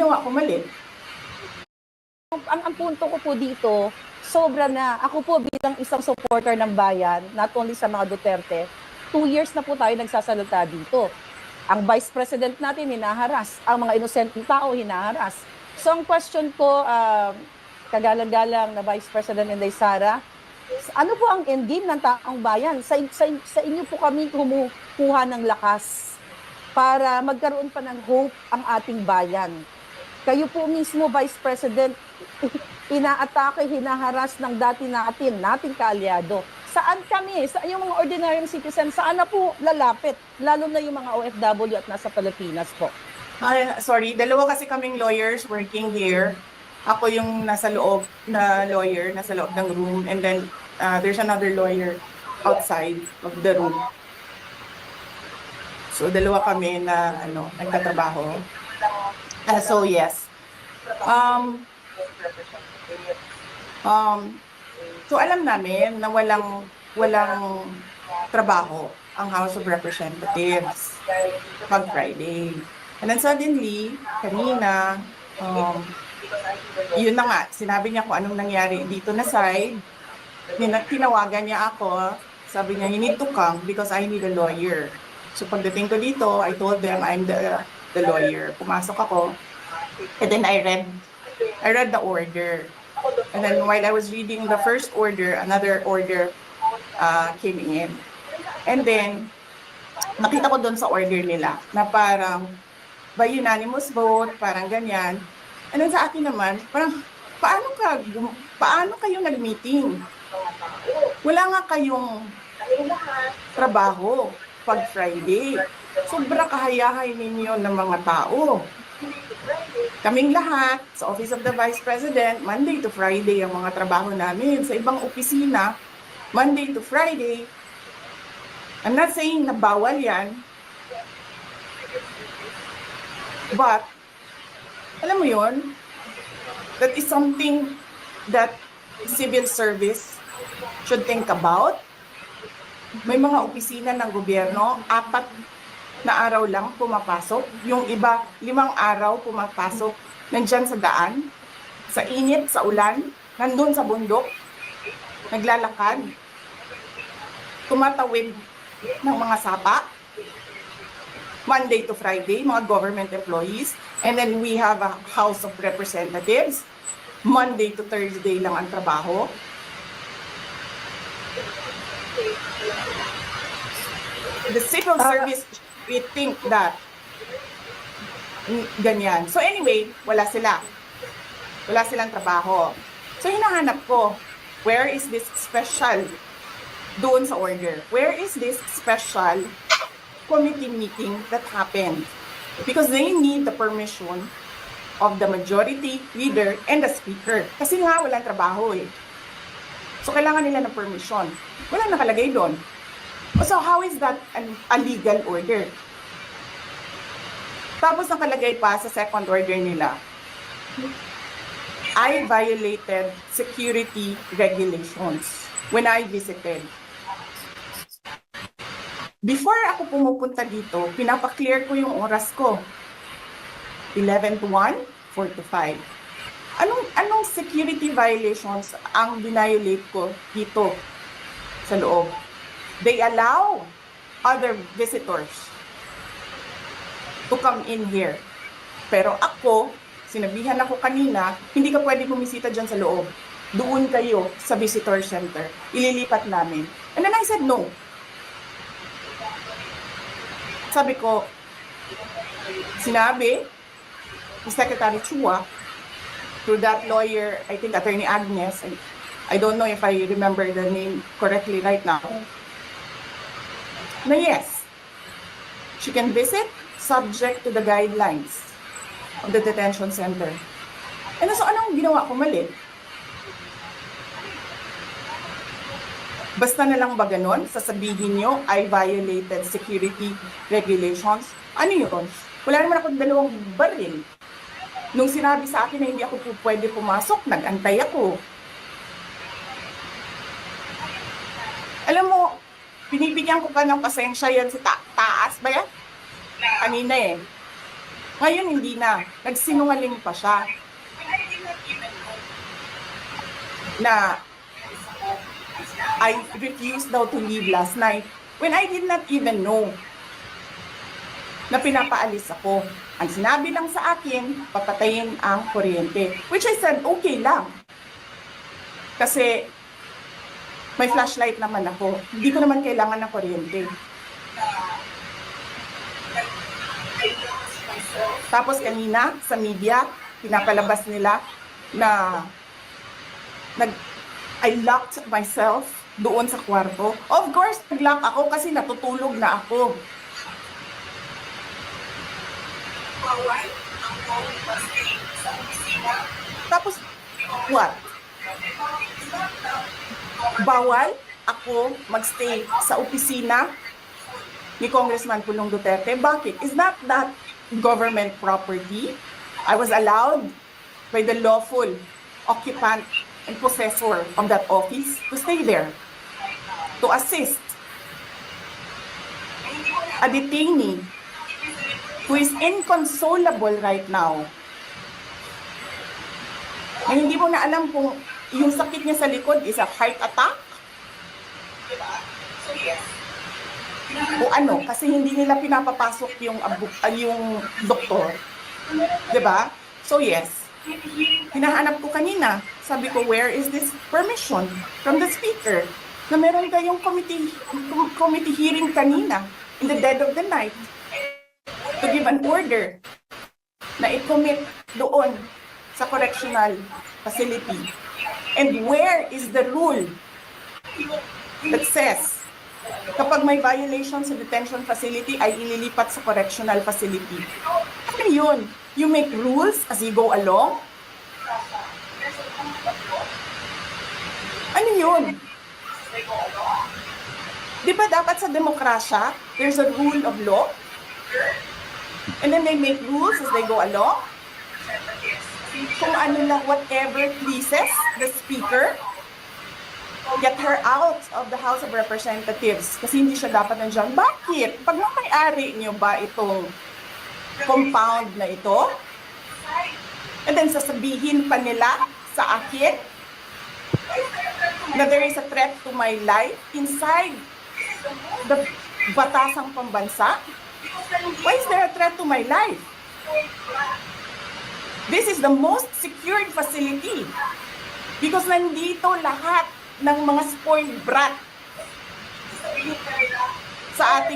ginawa ko mali? Ang punto ko po dito, sobra na. Ako po bilang isang supporter ng bayan, not only sa mga Duterte, 2 years na po tayo nagsasalita dito. Ang Vice President natin hinaharas, ang mga inosenteng tao hinaharas. So ang question ko, kagalang-galang na Vice President Inday Sara, ano po ang endgame ng taong bayan? Sa inyo po kami kumukuha ng lakas para magkaroon pa ng hope ang ating bayan. Kayo po mismo, Vice President, inaatake, hinaharas ng nating kaalyado. Saan kami, sa yung mga ordinary citizen, saan na po lalapit? Lalo na yung mga OFW at nasa Pilipinas po. Sorry, dalawa kasi kaming lawyers working here. Ako yung nasa loob na lawyer, nasa loob ng room, and then there's another lawyer outside of the room. So dalawa kami na nagtatrabaho. So yes. So alam namin na walang trabaho ang House of Representatives pag Friday. And then suddenly, kanina, yun na nga, sinabi niya kung anong nangyari dito na side. Tinawagan niya ako, sabi niya, you need to come because I need a lawyer. So pagdating ko dito, I told them I'm the lawyer. Pumasok ako, and then I read the order. And then while I was reading the first order, another order came in. And then, nakita ko doon sa order nila na parang by unanimous vote, parang ganyan. And then sa akin naman, parang paano kayo nag-meeting? Wala nga kayong trabaho pag Friday. Sobra kahayahay ninyo ng mga tao. Kaming lahat sa Office of the Vice President, Monday to Friday ang mga trabaho namin. Sa ibang opisina, Monday to Friday. I'm not saying na bawal yan. But, alam mo yun, that is something that civil service should think about. May mga opisina ng gobyerno, 4 na araw lang pumapasok. Yung iba, 5 araw pumapasok. Nandyan sa daan, sa init, sa ulan, nandun sa bundok, naglalakad, tumatawid ng mga sapa, Monday to Friday, mga government employees. And then we have a House of Representatives. Monday to Thursday lang ang trabaho. The civil service, we think that ganyan. So anyway, wala sila. Wala silang trabaho. So hinahanap ko, where is this special doon sa order? Where is this special committee meeting that happened? Because they need the permission of the majority leader and the speaker. Kasi nga walang trabaho eh. So kailangan nila ng permission. Walang nakalagay doon. So how is that a legal order? Tapos nakalagay pa sa second order nila, I violated security regulations when I visited. Before ako pumupunta dito, pinapaklear ko yung oras ko. 11 to 1, 4 to 5. Anong security violations ang binayolate ko dito sa loob? They allow other visitors to come in here. Pero ako, sinabihan ako kanina, hindi ka pwede bumisita dyan sa loob. Doon kayo sa visitor center. Ililipat namin. And then I said no. Sabi ko, sinabi ni Secretary Chua through that lawyer, I think Attorney Agnes, I don't know if I remember the name correctly right now, na yes, she can visit subject to the guidelines of the detention center. And so anong ginawa ko mali? Basta na lang ba ganon? Sasabihin nyo, I violated security regulations. Ano yun? Wala naman ako 2 baril. Nung sinabi sa akin na hindi ako pwede pumasok, nag-antay ako. Alam mo, binibigyan ko pa ng pasensya yan si taas ba yan? Kanina eh. Ngayon hindi na. Nagsinungaling pa siya na I refused daw to leave last night when I did not even know na pinapaalis ako. Ang sinabi lang sa akin, papatayin ang kuryente. Which I said, okay lang. Kasi may flashlight naman ako. Hindi ko naman kailangan ng kuryente. Tapos kanina sa media, pinapalabas nila na I locked myself doon sa kwarto. Of course, nag-lock ako kasi natutulog na ako. Tapos, what? Bawal ako magstay sa opisina ni Congressman Pulong Duterte. Bakit? Is not that government property? I was allowed by the lawful occupant and possessor of that office to stay there, to assist a detainee who is inconsolable right now. Na hindi mo na alam kung yung sakit niya sa likod is a heart attack o ano, kasi hindi nila pinapapasok yung doktor. Diba? So yes, hinahanap ko kanina. Sabi ko, where is this permission from the speaker? Na meron kayong committee hearing kanina in the dead of the night to give an order na i-commit doon sa correctional facility. And where is the rule that says kapag may violation sa detention facility ay ililipat sa correctional facility? Ano yun? You make rules as you go along? Ano yun? Di ba dapat sa demokrasya, there's a rule of law? And then they make rules as they go along? Kung ano lang, whatever pleases the speaker, get her out of the House of Representatives kasi hindi siya dapat nandiyan. Bakit? Pag may-ari niyo ba itong compound na ito? And then sasabihin pa nila sa akin na there is a threat to my life inside the batasang pambansa? Why is there a threat to my life? This is the most secured facility because nandito lahat ng mga spoiled brat sa ating